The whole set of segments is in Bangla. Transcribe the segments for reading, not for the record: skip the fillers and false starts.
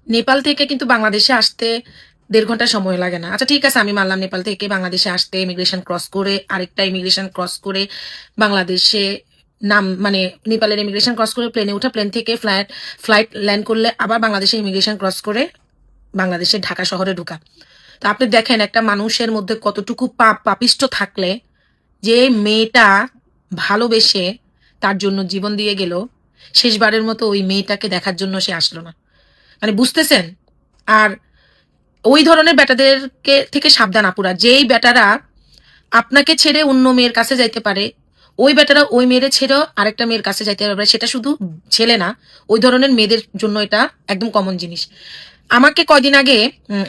নেপাল থেকে কিন্তু বাংলাদেশে আসতে 1.5 ঘন্টা সময় লাগে না। আচ্ছা ঠিক আছে, আমি মানলাম নেপাল থেকে বাংলাদেশে আসতে ইমিগ্রেশন ক্রস করে আরেকটা ইমিগ্রেশন ক্রস করে বাংলাদেশে নাম মানে নেপালের ইমিগ্রেশন ক্রস করে প্লেনে উঠা, প্লেন থেকে ফ্লাইট ল্যান্ড করলে আবার বাংলাদেশে ইমিগ্রেশন ক্রস করে বাংলাদেশের ঢাকা শহরে ঢোকা। তো আপনি দেখেন একটা মানুষের মধ্যে কতটুকু পাপিষ্ট থাকলে যে মেয়েটা ভালোবেসে তার জন্য জীবন দিয়ে গেল, শেষবারের মতো ওই মেয়েটাকে দেখার জন্য সে আসলো না। মানে বুঝতেছেন? আর ওই ধরনের বেটাদেরকে থেকে সাবধান আপুরা, যেই বেটারা আপনাকে ছেড়ে অন্য মেয়ের কাছে যাইতে পারে, ওই বেটারা ওই মেয়েরে ছেড়েও আরেকটা মেয়ের কাছে যাইতে পারে। সেটা শুধু ছেলে না, ওই ধরনের মেয়েদের জন্য এটা একদম কমন জিনিস। আমাকে কয়দিন আগে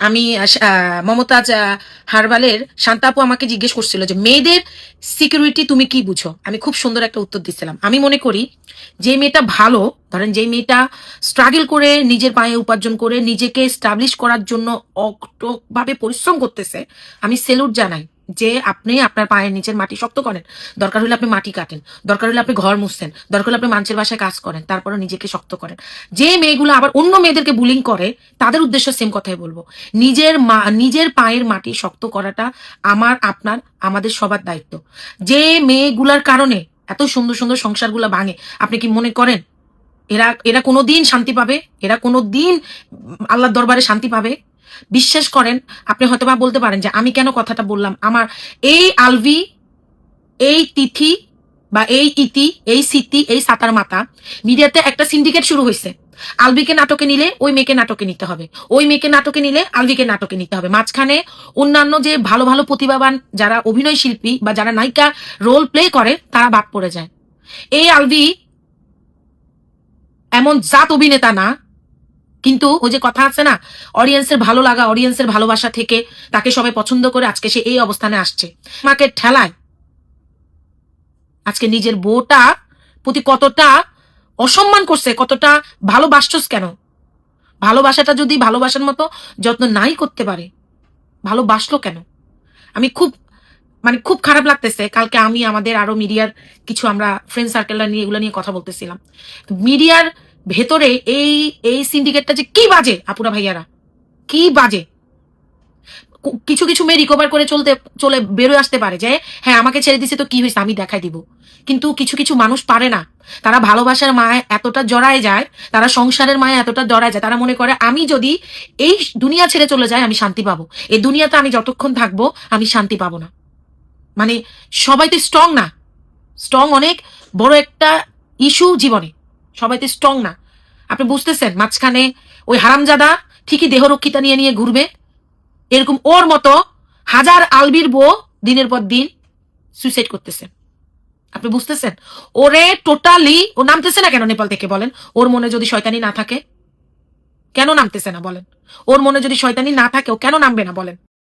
আমি মমতাজ হারবালের শান্তা আপু আমাকে জিজ্ঞেস করছিল যে মেয়েদের সিকিউরিটি তুমি কি বুঝো। আমি খুব সুন্দর একটা উত্তর দিচ্ছিলাম। আমি মনে করি যে মেয়েটা ভালো, ধরেন যে মেয়েটা স্ট্রাগল করে নিজের পায়ে উপার্জন করে নিজেকে এস্টাবলিশ করার জন্য অকটকভাবে পরিশ্রম করতেছে, আমি সেলুট জানাই যে আপনি আপনার পায়ের নিচের মাটি শক্ত করেন। দরকার হলে আপনি মাটি কাটেন, দরকার হলে আপনি ঘর মুছছেন, দরকার হলে আপনি মানুষের বাসায় কাজ করেন, তারপরে নিজেকে শক্ত করেন। যে মেয়েগুলো আবার অন্য মেয়েদেরকে বুলিং করে তাদের উদ্দেশ্য সেম কথাই বলবো। নিজের পায়ের মাটি শক্ত করাটা আমার আপনার আমাদের সবার দায়িত্ব। যে মেয়েগুলার কারণে এত সুন্দর সুন্দর সংসারগুলা ভাঙে, আপনি কি মনে করেন এরা এরা কোনোদিন শান্তি পাবে? এরা কোনোদিন আল্লাহর দরবারে শান্তি পাবে? বিশ্বাস করেন, আপনি হয়তো বা বলতে পারেন যে আমি কেন কথাটা বললাম। আমার এই আলভি, এই তিথি বা এই ইতি, এই সিতি, এই সাতার মাতা মিডিয়াতে একটা সিন্ডিকেট শুরু হয়েছে। আলভিকে নাটকে নিলে ওই মেয়েকে নাটকে নিতে হবে, ওই মেয়েকে নাটকে নিলে আলভিকে নাটকে নিতে হবে। মাঝখানে অন্যান্য যে ভালো ভালো প্রতিভাবান যারা অভিনয় শিল্পী বা যারা নায়িকা রোল প্লে করে তারা বাদ পড়ে যায়। এই আলভি এমন জাত অভিনেতা না, কিন্তু ওই যে কথা আছে না, অডিয়েন্সের ভালো লাগা, অডিয়েন্সের ভালোবাসা থেকে তাকে সবাই পছন্দ করে আজকে সে এই অবস্থানে আসছে। মাকে ঠেলায় আজকে নিজের বউটা প্রতি কতটা অসম্মান করছে, কতটা ভালোবাসছস কেন? ভালোবাসাটা যদি ভালোবাসার মতো যত্ন নাই করতে পারে, ভালোবাসলো কেন? আমি খুব খারাপ লাগতেছে। কালকে আমি আমাদের আরো মিডিয়ার কিছু আমরা ফ্রেন্ড সার্কেলটা নিয়ে এগুলো নিয়ে কথা বলতেছিলাম। মিডিয়ার ভেতরে এই এই সিন্ডিকেটটা যে কি বাজে আপুরা ভাইয়ারা, কি বাজে। কিছু কিছু মেয়ে রিকভার করে চলে বেরোয় আসতে পারে যে হ্যাঁ আমাকে ছেড়ে দিছে তো কি হয়েছে আমি দেখাই দিব, কিন্তু কিছু কিছু মানুষ পারে না। তারা ভালোবাসার মায় এতটা জড়ায় যায়, তারা সংসারের মায় এতটা জড়ায় যায়, তারা মনে করে আমি যদি এই দুনিয়া ছেড়ে চলে যাই আমি শান্তি পাবো, এই দুনিয়াতে আমি যতক্ষণ থাকবো আমি শান্তি পাবো না। মানে সবাই তো স্ট্রং না, স্ট্রং অনেক বড় একটা ইস্যু জীবনে, সবাই তো স্ট্রং না। আপনি বুঝতেছেন? মাঝখানে ওই হারামজাদা ঠিকই দেহরক্ষিতা নিয়ে নিয়ে ঘুরবে, এরকম ওর মতো হাজার আলবির বউ দিনের পর দিন সুইসাইড করতেছে। আপনি বুঝতেছেন? ওরে টোটালি ও নামতেছে না কেন নেপাল থেকে বলেন? ওর মনে যদি শয়তানি না থাকে কেন নামতেছে না বলেন? ওর মনে যদি শয়তানি না থাকে ও কেন নামবে না বলেন?